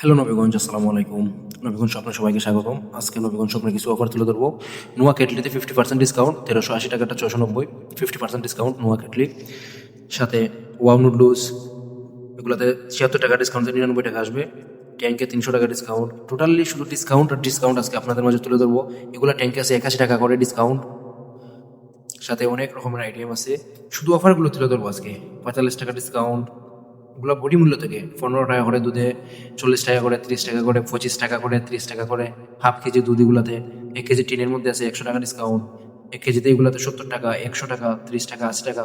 Hello Nabiganj, আসসালামু আলাইকুম। নবীগঞ্জ স্বপ্নে সবাইকে স্বাগতম। আজকে নবীগঞ্জ স্বপ্নে কিছু অফার তুলে ধরবো। নোয়া কেটলিতে 50% ডিসকাউন্ট, 1380 টাকাটা 690, 50% ডিসকাউন্ট নোয়া কেটলি। সাথে ওয়াও নুডলস, এগুলোতে 76 টাকা ডিসকাউন্টে 99 টাকা আসবে। ট্যাঙ্কে 300 টাকা ডিসকাউন্ট, টোটালি শুধু ডিসকাউন্ট আর ডিসকাউন্ট আজকে আপনাদের মাঝে তুলে ধরবো। এগুলো ট্যাঙ্কে আছে 81 টাকা করে ডিসকাউন্ট, সাথে অনেক রকমের আইটেম আছে। শুধু অফারগুলো তুলে ধরবো আজকে। 45 টাকা ডিসকাউন্ট, ওগুলো বডি মূল্য থেকে 15 টাকা করে দুধে, 40 টাকা করে, 30 টাকা করে, 25 টাকা করে, 30 টাকা করে হাফ কেজি দুধ। এগুলাতে 1 কেজি টিনের মধ্যে আছে 100 টাকা ডিসকাউন্ট। 1 কেজিতে এগুলাতে 70 টাকা, 100 টাকা, 30 টাকা, 80 টাকা।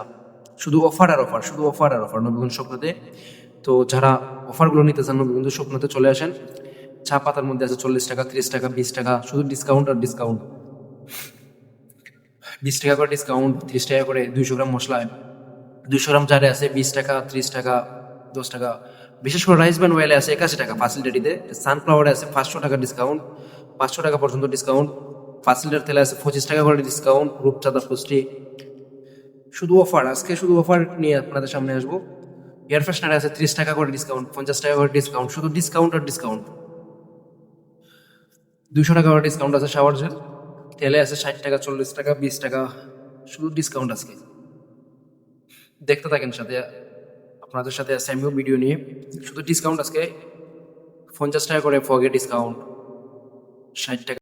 শুধু অফার আর অফার, শুধু অফার আর অফার নবীগঞ্জ স্বপ্নতে। তো যারা অফারগুলো নিতে চান নবীগঞ্জ স্বপ্নতে চলে আসেন। চা পাতার মধ্যে আছে 40 টাকা, 30 টাকা, 20 টাকা, শুধু ডিসকাউন্ট আর ডিসকাউন্ট। 20 টাকা করে ডিসকাউন্ট, 30 টাকা করে 200 গ্রাম মশলায়, 200 গ্রাম জারে আছে 20 টাকা, 30 টাকা, 10 টাকা। বিশেষ করে রাইস ব্যান্ড ওয়েলে আছে 81 টাকা 5 লিটারিতে। সানফ্লাওয়ারে আছে 500 টাকা ডিসকাউন্ট, 500 টাকা পর্যন্ত ডিসকাউন্ট। 5 লিটার তেলে আছে 25 টাকা করে ডিসকাউন্ট। রূপচাঁদা পুষ্টি, শুধু অফার আজকে, শুধু অফার নিয়ে আপনাদের সামনে আসবো। এয়ার ফ্রেশনারে আছে 30 টাকা করে ডিসকাউন্ট, 50 টাকা করে ডিসকাউন্ট, শুধু ডিসকাউন্ট আর ডিসকাউন্ট। 200 টাকা করে ডিসকাউন্ট আছে শাওয়ার জেল। তেলে আছে 60 টাকা, 40 টাকা, 20 টাকা, শুধু ডিসকাউন্ট আজকে। দেখতে থাকেন, সাথে আপনাদের সাথে আছে আমিও ভিডিও নিয়ে। শুধু ডিসকাউন্ট আজকে। 50 টাকা করে ফগে ডিসকাউন্ট, 60 টাকা